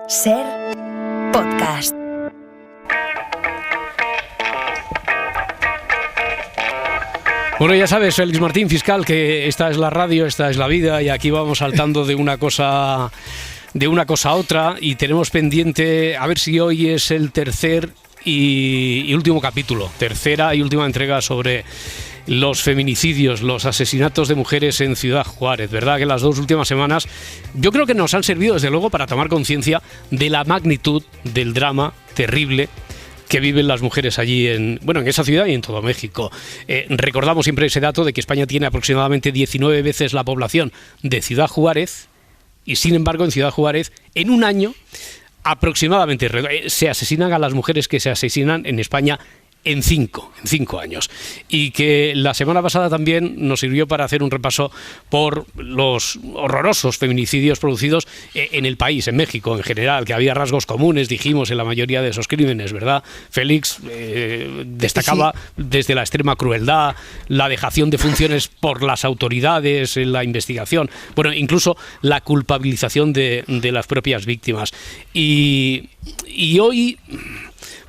Ser podcast. Bueno, ya sabes, Félix Martín, fiscal, que esta es la radio, esta es la vida, y aquí vamos saltando de una cosa a otra, y tenemos pendiente a ver si hoy es el tercer y último capítulo, tercera y última entrega sobre los feminicidios, los asesinatos de mujeres en Ciudad Juárez. ¿Verdad que las dos últimas semanas yo creo que nos han servido desde luego para tomar conciencia de la magnitud del drama terrible que viven las mujeres allí en esa ciudad y en todo México? Recordamos siempre ese dato de que España tiene aproximadamente 19 veces la población de Ciudad Juárez, y sin embargo en Ciudad Juárez en un año aproximadamente se asesinan a las mujeres que se asesinan en España en cinco años. Y que la semana pasada también nos sirvió para hacer un repaso por los horrorosos feminicidios producidos en el país, en México en general, que había rasgos comunes, dijimos, en la mayoría de esos crímenes, ¿verdad? Félix destacaba desde la extrema crueldad, la dejación de funciones por las autoridades en la investigación, incluso la culpabilización de las propias víctimas. Y hoy,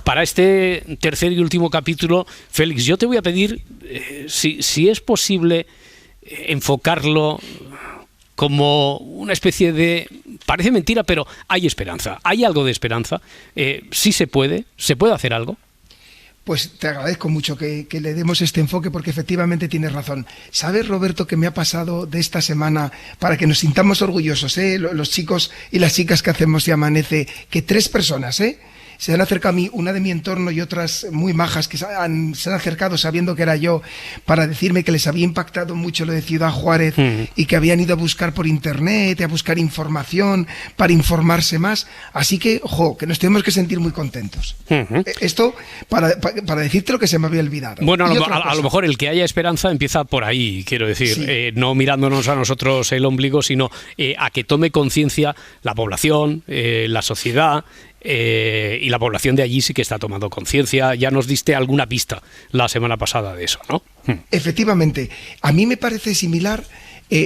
para este tercer y último capítulo, Félix, yo te voy a pedir si es posible enfocarlo como una especie de... Parece mentira, pero hay esperanza. Hay algo de esperanza. Sí se puede hacer algo. Pues te agradezco mucho que le demos este enfoque, porque efectivamente tienes razón. ¿Sabes, Roberto, qué me ha pasado de esta semana para que nos sintamos orgullosos, los chicos y las chicas que hacemos Y Amanece? Que 3 personas, se han acercado a mí, una de mi entorno y otras muy majas que se han acercado sabiendo que era yo, para decirme que les había impactado mucho lo de Ciudad Juárez y que habían ido a buscar por internet, a buscar información para informarse más. Así que, que nos tenemos que sentir muy contentos. Esto para decirte lo que se me había olvidado. Bueno, a lo mejor el que haya esperanza empieza por ahí, quiero decir, sí. No mirándonos a nosotros el ombligo, sino a que tome conciencia la población, la sociedad. Y la población de allí sí que está tomando conciencia. Ya nos diste alguna pista la semana pasada de eso, ¿no? Efectivamente. A mí me parece similar.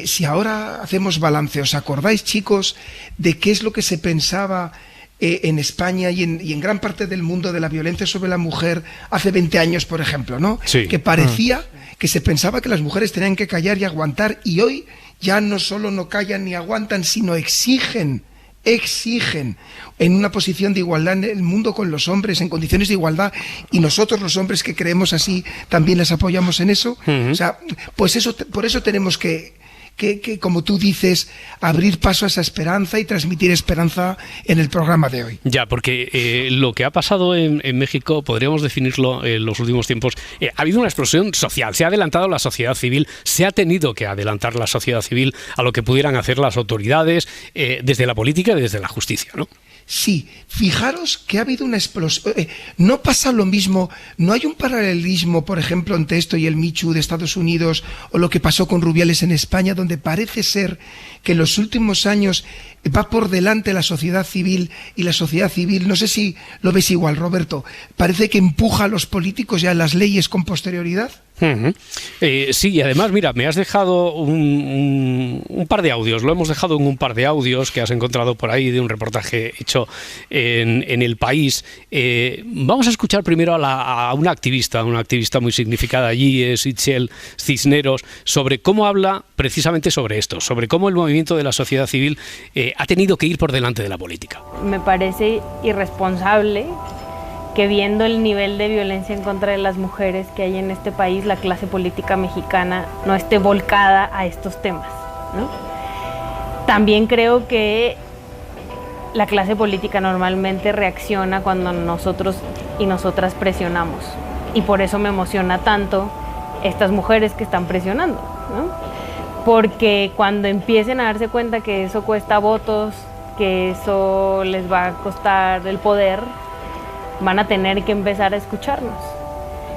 Si ahora hacemos balance, ¿os acordáis, chicos, de qué es lo que se pensaba en España y en gran parte del mundo de la violencia sobre la mujer hace 20 años, por ejemplo, ¿no? Sí. Que parecía que se pensaba que las mujeres tenían que callar y aguantar, y hoy ya no solo no callan ni aguantan, sino exigen en una posición de igualdad en el mundo con los hombres, en condiciones de igualdad, y nosotros los hombres que creemos así también les apoyamos en eso. O sea, pues por eso tenemos que, como tú dices, abrir paso a esa esperanza y transmitir esperanza en el programa de hoy. Ya, porque lo que ha pasado en México, podríamos definirlo en los últimos tiempos, ha habido una explosión social, se ha adelantado la sociedad civil, se ha tenido que adelantar la sociedad civil a lo que pudieran hacer las autoridades, desde la política y desde la justicia, ¿no? Sí, fijaros que ha habido una explosión. No pasa lo mismo, no hay un paralelismo, por ejemplo, entre esto y el Me Too de Estados Unidos, o lo que pasó con Rubiales en España, donde parece ser que en los últimos años va por delante la sociedad civil, y la sociedad civil, no sé si lo ves igual, Roberto, parece que empuja a los políticos y a las leyes con posterioridad. Sí, y además, mira, me has dejado un par de audios, lo hemos dejado en un par de audios que has encontrado por ahí de un reportaje hecho en El País. Vamos a escuchar primero a una activista muy significada allí, es Itziel Cisneros, sobre cómo habla precisamente sobre esto, sobre cómo el movimiento de la sociedad civil ha tenido que ir por delante de la política. Me parece irresponsable que, viendo el nivel de violencia en contra de las mujeres que hay en este país, la clase política mexicana no esté volcada a estos temas, ¿no? También creo que la clase política normalmente reacciona cuando nosotros y nosotras presionamos, y por eso me emociona tanto estas mujeres que están presionando, ¿no? Porque cuando empiecen a darse cuenta que eso cuesta votos, que eso les va a costar el poder, van a tener que empezar a escucharnos.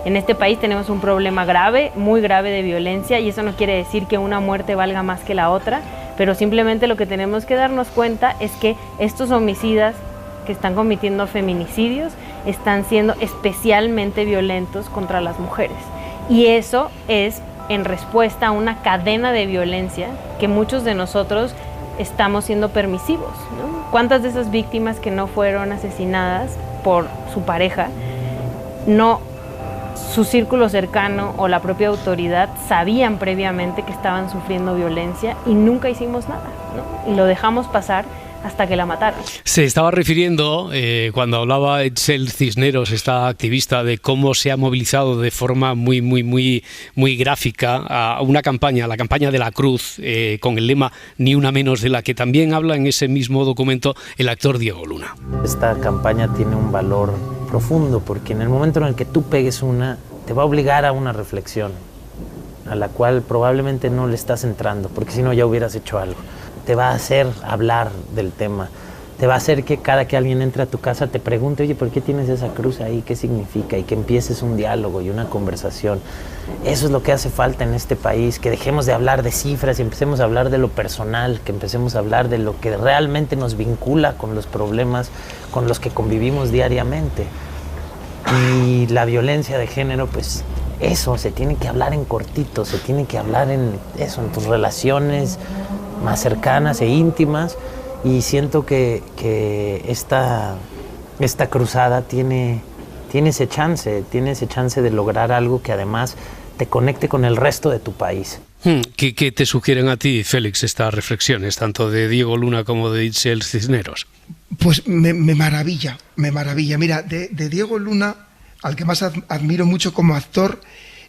En este país tenemos un problema grave, muy grave de violencia, y eso no quiere decir que una muerte valga más que la otra, pero simplemente lo que tenemos que darnos cuenta es que estos homicidas que están cometiendo feminicidios están siendo especialmente violentos contra las mujeres. Y eso es en respuesta a una cadena de violencia que muchos de nosotros estamos siendo permisivos, ¿no? ¿Cuántas de esas víctimas que no fueron asesinadas por su pareja, su círculo cercano o la propia autoridad sabían previamente que estaban sufriendo violencia y nunca hicimos nada, ¿no? Y lo dejamos pasar hasta que la mataron? Se estaba refiriendo, cuando hablaba Itzel Cisneros, esta activista, de cómo se ha movilizado de forma muy gráfica a una campaña, la campaña de la Cruz, con el lema "Ni una menos", de la que también habla en ese mismo documento el actor Diego Luna. Esta campaña tiene un valor profundo, porque en el momento en el que tú pegues una, te va a obligar a una reflexión, a la cual probablemente no le estás entrando, porque si no ya hubieras hecho algo. Te va a hacer hablar del tema, te va a hacer que cada que alguien entre a tu casa te pregunte, oye, ¿por qué tienes esa cruz ahí? ¿Qué significa? Y que empieces un diálogo y una conversación. Eso es lo que hace falta en este país, que dejemos de hablar de cifras y empecemos a hablar de lo personal, que empecemos a hablar de lo que realmente nos vincula con los problemas con los que convivimos diariamente. Y la violencia de género, pues eso, se tiene que hablar en cortito, se tiene que hablar en eso, en tus relaciones más cercanas e íntimas, y siento que esta cruzada tiene ese chance de lograr algo que además te conecte con el resto de tu país. ¿Qué te sugieren a ti, Félix, estas reflexiones, tanto de Diego Luna como de Itzel Cisneros? Pues me maravilla. Mira, de Diego Luna, al que más admiro mucho como actor,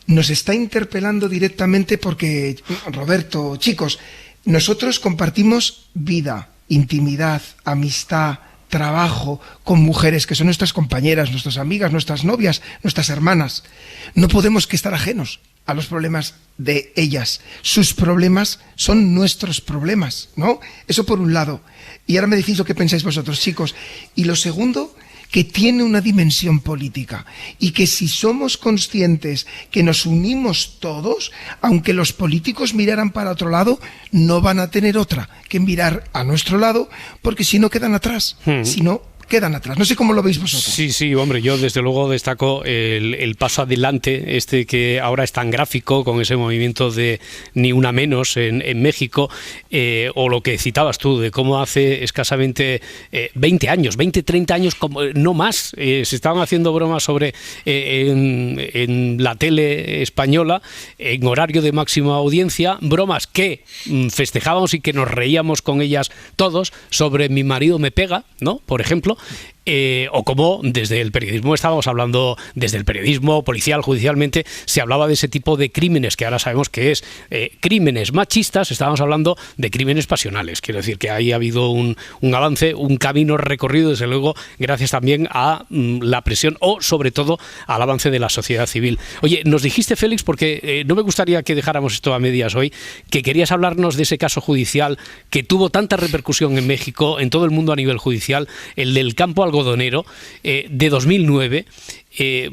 nos está interpelando directamente porque, Roberto, chicos, nosotros compartimos vida, intimidad, amistad, trabajo con mujeres que son nuestras compañeras, nuestras amigas, nuestras novias, nuestras hermanas. No podemos que estar ajenos a los problemas de ellas. Sus problemas son nuestros problemas, ¿no? Eso por un lado. Y ahora me decís lo que pensáis vosotros, chicos. Y lo segundo, que tiene una dimensión política, y que si somos conscientes que nos unimos todos, aunque los políticos miraran para otro lado, no van a tener otra que mirar a nuestro lado, porque si no quedan atrás, quedan atrás. No sé cómo lo veis vosotros. Sí, hombre, yo desde luego destaco el paso adelante, que ahora es tan gráfico, con ese movimiento de Ni una menos en México, o lo que citabas tú, de cómo hace escasamente 30 años, como, no más, se estaban haciendo bromas sobre en la tele española, en horario de máxima audiencia, bromas que festejábamos y que nos reíamos con ellas todos, sobre "mi marido me pega", ¿no? Por ejemplo. O como desde el periodismo estábamos hablando, desde el periodismo policial, judicialmente, se hablaba de ese tipo de crímenes que ahora sabemos que es crímenes machistas. Estábamos hablando de crímenes pasionales. Quiero decir que ahí ha habido un avance, un camino recorrido, desde luego, gracias también a la presión o, sobre todo, al avance de la sociedad civil. Oye, nos dijiste, Félix, porque no me gustaría que dejáramos esto a medias hoy, que querías hablarnos de ese caso judicial que tuvo tanta repercusión en México, en todo el mundo a nivel judicial, el del campo algodonero, de 2009,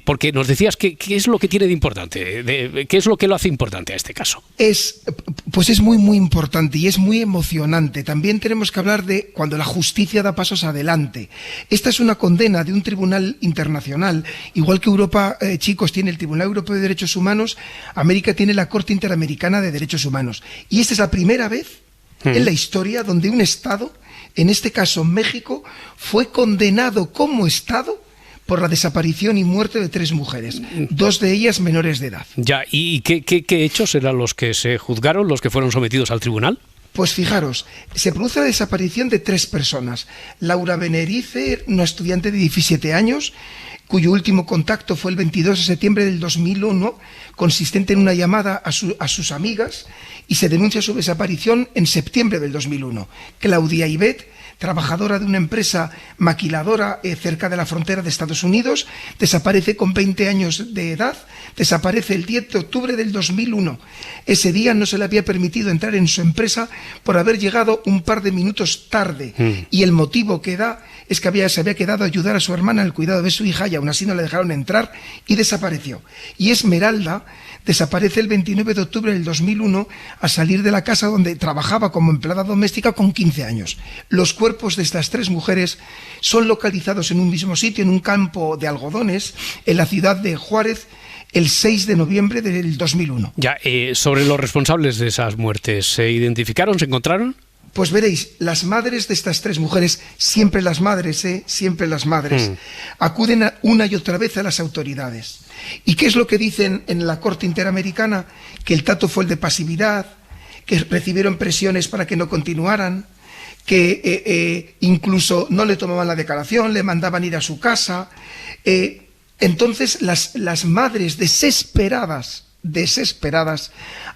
porque nos decías qué es lo que tiene de importante, qué es lo que lo hace importante a este caso. Pues es muy importante y es muy emocionante. También tenemos que hablar de cuando la justicia da pasos adelante. Esta es una condena de un tribunal internacional, igual que Europa, chicos, tiene el Tribunal Europeo de Derechos Humanos, América tiene la Corte Interamericana de Derechos Humanos. Y esta es la primera vez en la historia donde un Estado, en este caso México, fue condenado como Estado por la desaparición y muerte de 3 mujeres, 2 de ellas menores de edad. Ya, ¿y qué hechos eran los que se juzgaron, los que fueron sometidos al tribunal? Pues fijaros, se produce la desaparición de 3 personas. Laura Benerice, una estudiante de 17 años, cuyo último contacto fue el 22 de septiembre del 2001, consistente en una llamada a sus amigas, y se denuncia su desaparición en septiembre del 2001. Claudia Ibet, trabajadora de una empresa maquiladora cerca de la frontera de Estados Unidos, desaparece con 20 años de edad, desaparece el 10 de octubre del 2001. Ese día no se le había permitido entrar en su empresa por haber llegado un par de minutos tarde, y el motivo que da es que se había quedado a ayudar a su hermana en el cuidado de su hija y aún así no le dejaron entrar y desapareció. Y Esmeralda desaparece el 29 de octubre del 2001 al salir de la casa donde trabajaba como empleada doméstica con 15 años. Los cuerpos de estas 3 mujeres son localizados en un mismo sitio, en un campo de algodones, en la ciudad de Juárez, el 6 de noviembre del 2001. Ya, sobre los responsables de esas muertes, ¿se identificaron, se encontraron? Pues veréis, las madres de estas 3 mujeres, siempre las madres, acuden una y otra vez a las autoridades. ¿Y qué es lo que dicen en la Corte Interamericana? Que el trato fue el de pasividad, que recibieron presiones para que no continuaran, que incluso no le tomaban la declaración, le mandaban ir a su casa. Entonces las madres desesperadas,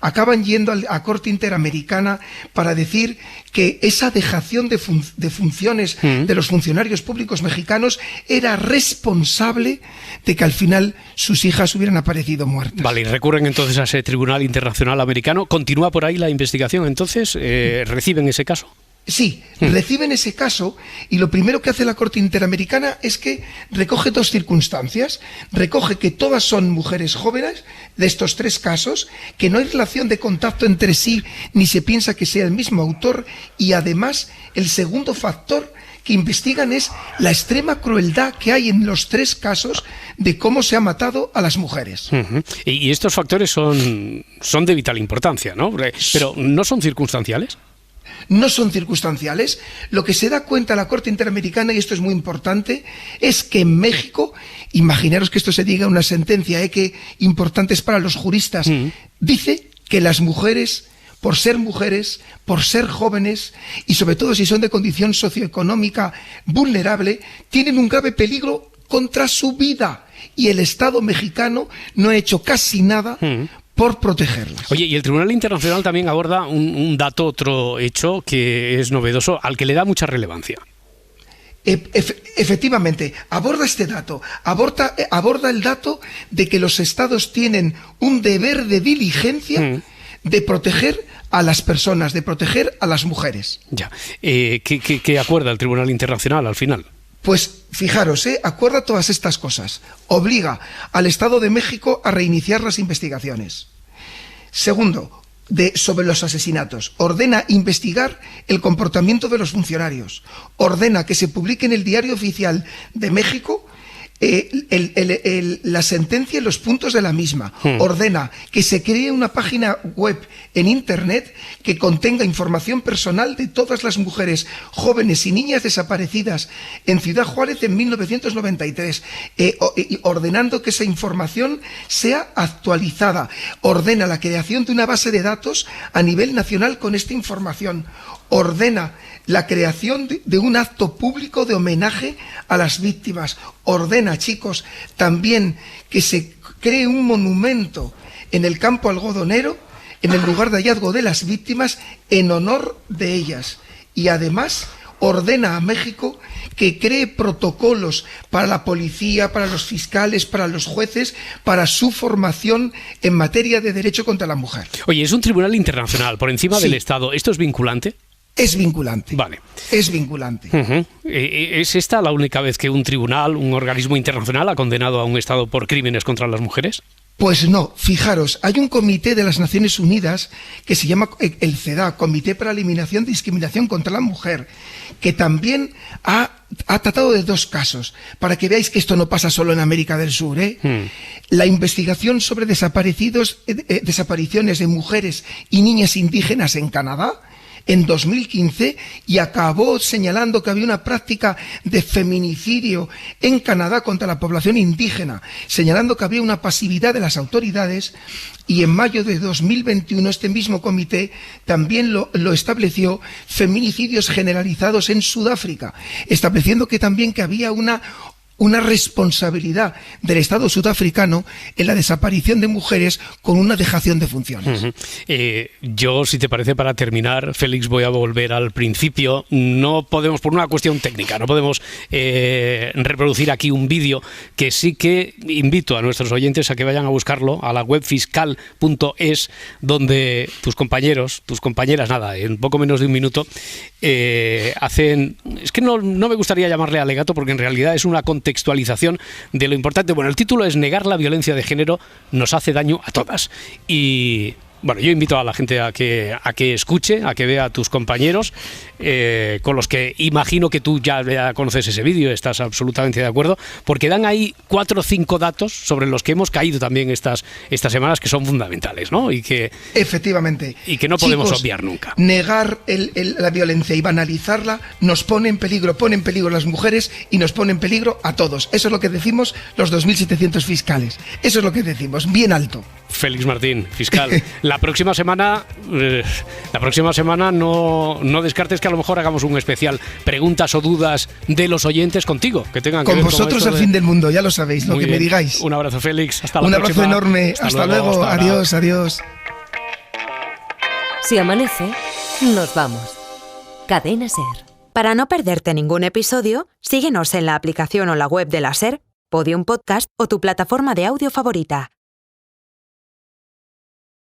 acaban yendo a Corte Interamericana para decir que esa dejación de funciones de los funcionarios públicos mexicanos era responsable de que al final sus hijas hubieran aparecido muertas. Vale, y recurren entonces a ese Tribunal Internacional Americano. ¿Continúa por ahí la investigación entonces? ¿Reciben ese caso? Sí, reciben ese caso y lo primero que hace la Corte Interamericana es que recoge 2 circunstancias. Recoge que todas son mujeres jóvenes de estos 3 casos, que no hay relación de contacto entre sí ni se piensa que sea el mismo autor, y además el segundo factor que investigan es la extrema crueldad que hay en los 3 casos de cómo se ha matado a las mujeres. Y estos factores son de vital importancia, ¿no? Pero ¿no son circunstanciales? No son circunstanciales. Lo que se da cuenta la Corte Interamericana, y esto es muy importante, es que en México, imaginaros que esto se diga una sentencia que importante es para los juristas, dice que las mujeres, por ser jóvenes y sobre todo si son de condición socioeconómica vulnerable, tienen un grave peligro contra su vida, y el Estado mexicano no ha hecho casi nada por protegerlas. Oye, y el Tribunal Internacional también aborda un dato, otro hecho que es novedoso, al que le da mucha relevancia. Efectivamente, aborda este dato, aborda el dato de que los estados tienen un deber de diligencia de proteger a las personas, de proteger a las mujeres. Ya. ¿Qué acuerda el Tribunal Internacional al final? Pues fijaros, acuerda todas estas cosas. Obliga al Estado de México a reiniciar las investigaciones. Segundo, sobre los asesinatos. Ordena investigar el comportamiento de los funcionarios. Ordena que se publique en el Diario Oficial de México la sentencia y los puntos de la misma. Ordena que se cree una página web en Internet que contenga información personal de todas las mujeres jóvenes y niñas desaparecidas en Ciudad Juárez en 1993, ordenando que esa información sea actualizada. Ordena la creación de una base de datos a nivel nacional con esta información. Ordena la creación de un acto público de homenaje a las víctimas. Ordena, chicos, también que se cree un monumento en el campo algodonero, en el lugar de hallazgo de las víctimas, en honor de ellas. Y además ordena a México que cree protocolos para la policía, para los fiscales, para los jueces, para su formación en materia de derecho contra la mujer. Oye, es un tribunal internacional por encima del Estado. ¿Esto es vinculante? Es vinculante. Vale. Es vinculante. ¿Es esta la única vez que un tribunal, un organismo internacional, ha condenado a un Estado por crímenes contra las mujeres? Pues no, fijaros, hay un comité de las Naciones Unidas que se llama el CEDAW, Comité para la Eliminación de Discriminación contra la Mujer, que también ha tratado de 2 casos, para que veáis que esto no pasa solo en América del Sur. La investigación sobre desapariciones de mujeres y niñas indígenas en Canadá, en 2015, y acabó señalando que había una práctica de feminicidio en Canadá contra la población indígena, señalando que había una pasividad de las autoridades, y en mayo de 2021 este mismo comité también lo estableció, feminicidios generalizados en Sudáfrica, estableciendo que también que había una responsabilidad del Estado sudafricano en la desaparición de mujeres con una dejación de funciones. Yo, si te parece, para terminar, Félix, voy a volver al principio. No podemos, por una cuestión técnica, no podemos reproducir aquí un vídeo, que sí que invito a nuestros oyentes a que vayan a buscarlo a la web fiscal.es, donde tus compañeros, tus compañeras, nada, en poco menos de un minuto, hacen... Es que no me gustaría llamarle alegato, porque en realidad es una contextualización de lo importante. Bueno, el título es: Negar la violencia de género nos hace daño a todas. Y Bueno, yo invito a la gente a que escuche, a que vea a tus compañeros, con los que imagino que tú ya conoces ese vídeo, estás absolutamente de acuerdo, porque dan ahí 4 o 5 datos sobre los que hemos caído también estas semanas, que son fundamentales, ¿no? Y que efectivamente, y que no podemos obviar nunca. Negar la violencia y banalizarla nos pone en peligro a las mujeres y nos pone en peligro a todos. Eso es lo que decimos los 2.700 fiscales. Eso es lo que decimos, bien alto. Félix Martín, fiscal. La próxima semana no descartes que a lo mejor hagamos un especial preguntas o dudas de los oyentes contigo, que tengan que con ver vosotros con al fin del mundo, ya lo sabéis, lo que me digáis. Un abrazo, Félix. Hasta la próxima. próxima. Un abrazo enorme. Hasta luego. Adiós, adiós. Si amanece, nos vamos. Cadena SER. Para no perderte ningún episodio, síguenos en la aplicación o la web de la SER, Podium Podcast o tu plataforma de audio favorita.